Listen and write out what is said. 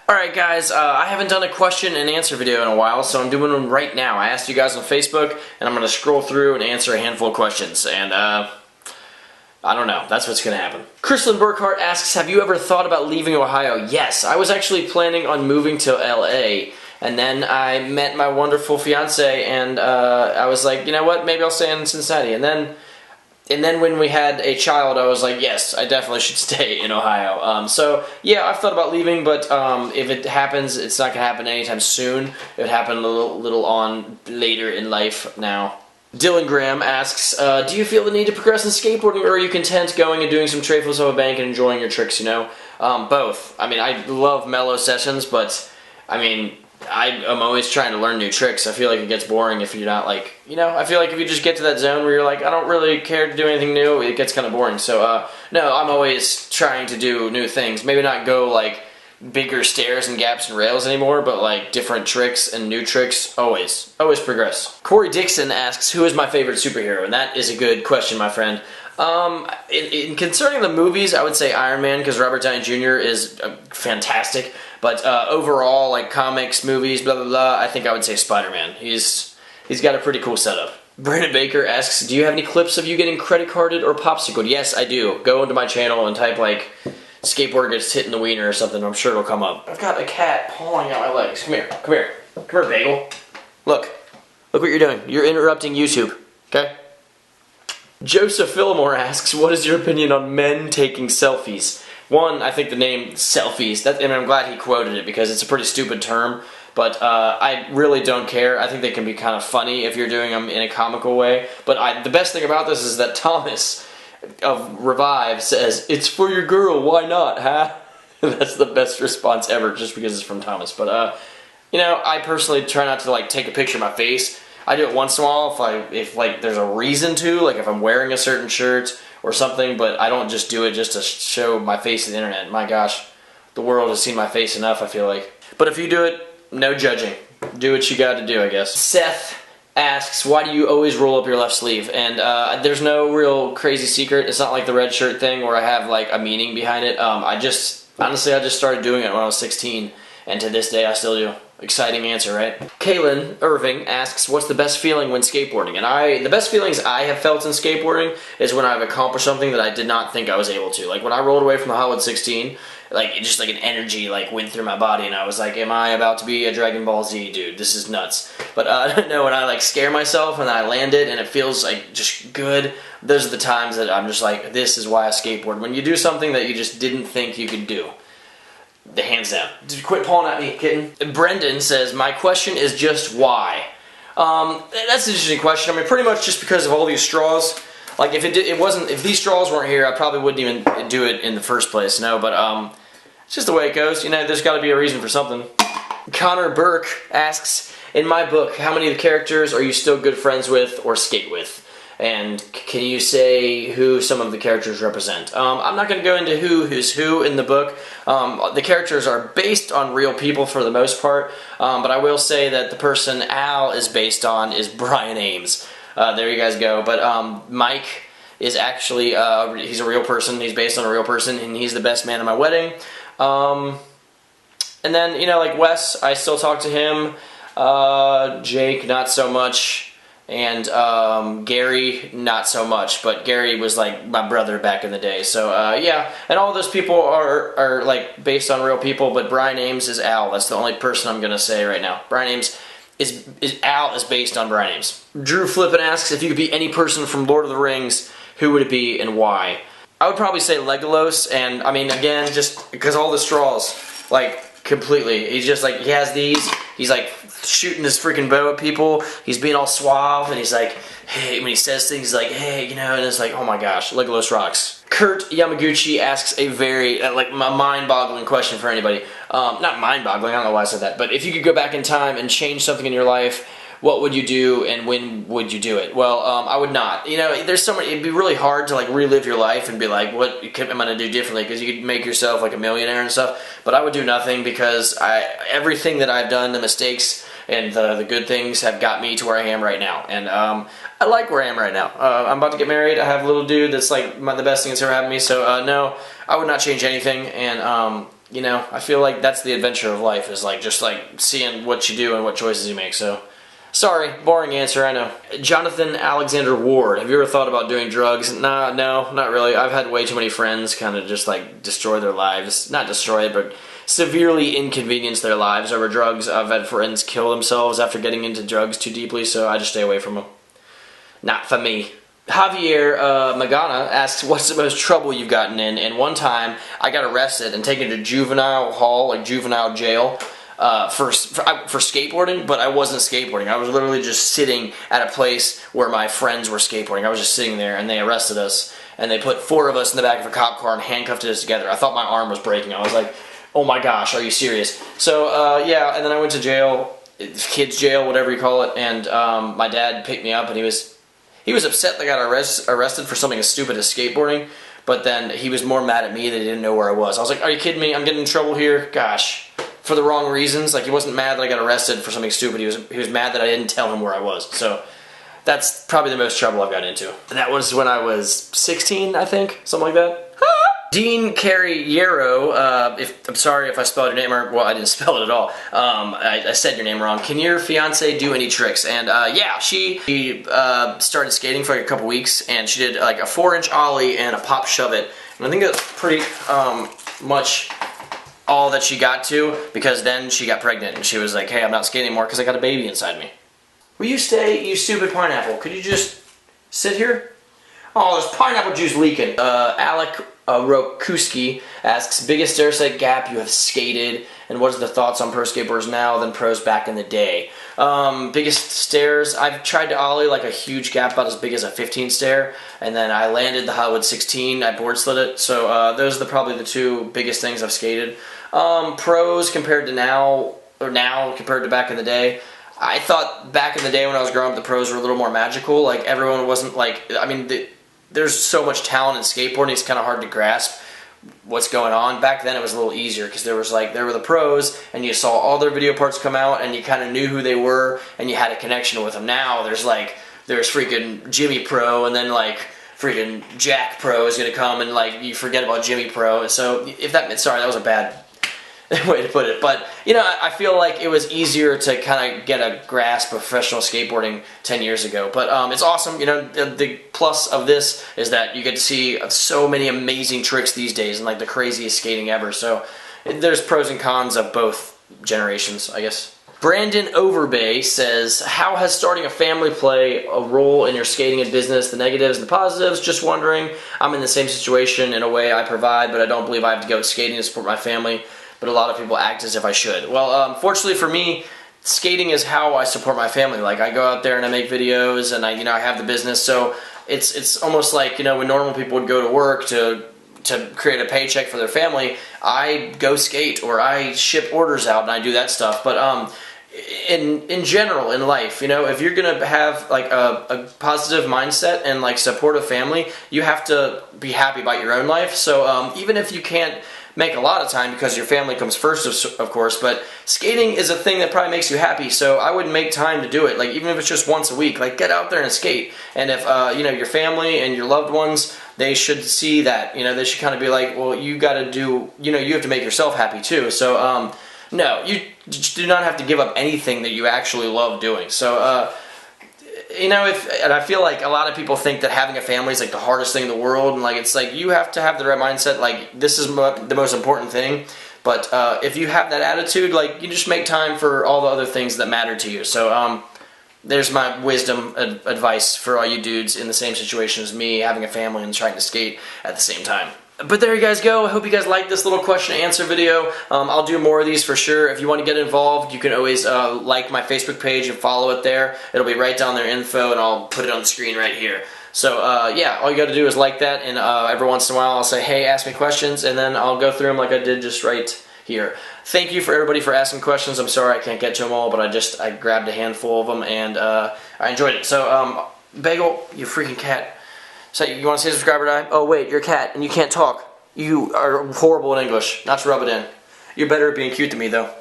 Alright guys, I haven't done a question and answer video in a while, so I'm doing one right now. I asked you guys on Facebook, and I'm going to scroll through and answer a handful of questions, and I don't know, that's what's going to happen. Chrislyn Burkhart asks, have you ever thought about leaving Ohio? Yes, I was actually planning on moving to LA, and then I met my wonderful fiance, and I was like, you know what, maybe I'll stay in Cincinnati, and then when we had a child, I was like, yes, I definitely should stay in Ohio. So, yeah, I've thought about leaving, but if it happens, it's not going to happen anytime soon. It would happen a little on later in life now. Dylan Graham asks, do you feel the need to progress in skateboarding, or are you content going and doing some tray flips off a bank and enjoying your tricks, you know? Both. I mean, I love mellow sessions, but, I mean, I'm always trying to learn new tricks. I feel like it gets boring if you're not like, you know, I feel like if you just get to that zone where you're like, I don't really care to do anything new, it gets kind of boring. So, no, I'm always trying to do new things. Maybe not go like bigger stairs and gaps and rails anymore, but like different tricks and new tricks, always progress. Corey Dixon asks, who is my favorite superhero? And that is a good question, my friend. Concerning the movies, I would say Iron Man, because Robert Downey Jr. is fantastic. But overall, like comics, movies, blah, blah, blah, I think I would say Spider-Man. He's got a pretty cool setup. Brandon Baker asks, do you have any clips of you getting credit carded or popsicled? Yes, I do. Go into my channel and type like, skateboarder gets hit in the wiener or something. I'm sure it'll come up. I've got a cat pawing at my legs. Come here, come here. Come here, Bagel. Look what you're doing. You're interrupting YouTube, okay? Joseph Fillmore asks, what is your opinion on men taking selfies? One, I think the name selfies, and I'm glad he quoted it because it's a pretty stupid term, but I really don't care. I think they can be kind of funny if you're doing them in a comical way. But the best thing about this is that Thomas of Revive says, it's for your girl, why not, huh? That's the best response ever, just because it's from Thomas. But, you know, I personally try not to, like, take a picture of my face. I do it once in a while if like, there's a reason to, like if I'm wearing a certain shirt or something, but I don't just do it just to show my face to the internet. My gosh, the world has seen my face enough, I feel like. But if you do it, no judging. Do what you got to do, I guess. Seth asks, why do you always roll up your left sleeve? And there's no real crazy secret. It's not like the red shirt thing where I have like a meaning behind it. Honestly, I just started doing it when I was 16, and to this day I still do. Exciting answer, right? Kaylin Irving asks, what's the best feeling when skateboarding? And the best feelings I have felt in skateboarding is when I've accomplished something that I did not think I was able to. Like when I rolled away from the Hollywood 16, like just like an energy like went through my body, and I was like, am I about to be a Dragon Ball Z dude? This is nuts. But no, when I like scare myself and I land it and it feels like just good, those are the times that I'm just like, this is why I skateboard. When you do something that you just didn't think you could do. The hands down. Quit pulling at me, kitten. Brendan says, my question is just why? That's an interesting question. I mean, pretty much just because of all these straws. Like, if these straws weren't here, I probably wouldn't even do it in the first place, no, but, it's just the way it goes. You know, there's gotta be a reason for something. Connor Burke asks, in my book, how many of the characters are you still good friends with or skate with? And can you say who some of the characters represent? I'm not going to go into who's who in the book. The characters are based on real people for the most part, but I will say that the person Al is based on is Brian Ames. There you guys go. But Mike is actually, he's a real person. He's based on a real person, and he's the best man at my wedding. And then, you know, like Wes, I still talk to him. Jake, not so much. And Gary, not so much, but Gary was like my brother back in the day. So yeah, and all those people are like based on real people, but Brian Ames is Al. That's the only person I'm gonna say right now. Brian Ames Al is based on Brian Ames. Drew Flippin asks, if you could be any person from Lord of the Rings, who would it be and why? I would probably say Legolas, and I mean again, just because all the straws, like completely. He's just like, he has these, he's like shooting his freaking bow at people, he's being all suave, and he's like, hey, when he says things, he's like, hey, you know, and it's like, oh my gosh, Legolas rocks. Kurt Yamaguchi asks a very, like, mind-boggling question for anybody. Not mind-boggling, I don't know why I said that, but if you could go back in time and change something in your life, what would you do and when would you do it? Well, I would not. You know, there's so many, it'd be really hard to like relive your life and be like, what am I going to do differently? Because you could make yourself like a millionaire and stuff, but I would do nothing because everything that I've done, the mistakes and the good things have got me to where I am right now. And I like where I am right now. I'm about to get married. I have a little dude that's like the best thing that's ever happened to me. So no, I would not change anything. And you know, I feel like that's the adventure of life, is like just like seeing what you do and what choices you make. So, sorry, boring answer, I know. Jonathan Alexander Ward, have you ever thought about doing drugs? Nah, no, not really. I've had way too many friends kind of just like destroy their lives. Not destroy it, but severely inconvenience their lives over drugs. I've had friends kill themselves after getting into drugs too deeply, so I just stay away from them. Not for me. Javier Magana asks, what's the most trouble you've gotten in? And one time, I got arrested and taken to juvenile hall, like juvenile jail, for skateboarding, but I wasn't skateboarding. I was literally just sitting at a place where my friends were skateboarding. I was just sitting there, and they arrested us, and they put 4 of us in the back of a cop car and handcuffed us together. I thought my arm was breaking. I was like, oh my gosh, are you serious? So, yeah, and then I went to jail, kids jail, whatever you call it, and my dad picked me up, and he was upset that I got arrested for something as stupid as skateboarding, but then he was more mad at me that he didn't know where I was. I was like, are you kidding me? I'm getting in trouble here? Gosh. For the wrong reasons. Like, he wasn't mad that I got arrested for something stupid. He was mad that I didn't tell him where I was. So that's probably the most trouble I've gotten into. And that was when I was 16, I think. Something like that. Dean Carriero, I'm sorry if I spelled your name wrong. Well, I didn't spell it at all. I said your name wrong. Can your fiance do any tricks? And yeah, she started skating for like a couple weeks, and she did like a 4-inch ollie and a pop shove it. And I think that's pretty much all that she got to, because then she got pregnant and she was like, hey, I'm not skating anymore because I got a baby inside me. Will you stay, you stupid pineapple? Could you just sit here? Oh, there's pineapple juice leaking. Alec Rokuski asks, biggest stair set gap you have skated, and what are the thoughts on pro skateboarders now than pros back in the day? Biggest stairs, I've tried to ollie like a huge gap about as big as a 15 stair, and then I landed the Hollywood 16, I board slid it, so those are probably the 2 biggest things I've skated. Pros compared to now, or now compared to back in the day, I thought back in the day when I was growing up the pros were a little more magical. Like, everyone wasn't like, I mean, there's so much talent in skateboarding, it's kind of hard to grasp what's going on. Back then it was a little easier because there were the pros, and you saw all their video parts come out, and you kind of knew who they were, and you had a connection with them. Now there's freaking Jimmy Pro, and then like freaking Jack Pro is gonna come, and like you forget about Jimmy Pro. So sorry, that was a bad way to put it, but you know, I feel like it was easier to kind of get a grasp of professional skateboarding 10 years ago. But it's awesome. You know, the plus of this is that you get to see so many amazing tricks these days and like the craziest skating ever. So there's pros and cons of both generations, I guess. Brandon Overbay says, how has starting a family play a role in your skating and business, the negatives and the positives? Just wondering. I'm in the same situation in a way. I provide, but I don't believe I have to go skating to support my family. But a lot of people act as if I should. Well, fortunately for me, skating is how I support my family. Like, I go out there and I make videos, and I have the business. So it's almost like, when normal people would go to work to create a paycheck for their family, I go skate or I ship orders out and I do that stuff. But in general in life, if you're gonna have like a positive mindset and like support a family, you have to be happy about your own life. So even if you can't make a lot of time because your family comes first, of course, but skating is a thing that probably makes you happy, so I would make time to do it. Like, even if it's just once a week, like, get out there and skate. And if your family and your loved ones, they should see that. They should kind of be like, well, you got to do, you have to make yourself happy too. So no, you do not have to give up anything that you actually love doing. So and I feel like a lot of people think that having a family is like the hardest thing in the world, and like it's like you have to have the right mindset. Like, this is the most important thing. But if you have that attitude, like, you just make time for all the other things that matter to you. So there's my wisdom advice for all you dudes in the same situation as me, having a family and trying to skate at the same time. But there you guys go. I hope you guys liked this little question and answer video. I'll do more of these for sure. If you want to get involved, you can always like my Facebook page and follow it there. It'll be right down there, info, and I'll put it on the screen right here. So yeah, all you got to do is like that, and every once in a while I'll say, hey, ask me questions, and then I'll go through them like I did just right here. Thank you for everybody for asking questions. I'm sorry I can't get to them all, but I grabbed a handful of them, and I enjoyed it. So Bagel, you freaking cat. So you want to say subscribe or die? Oh wait, you're a cat and you can't talk. You are horrible in English. Not to rub it in. You're better at being cute than me though.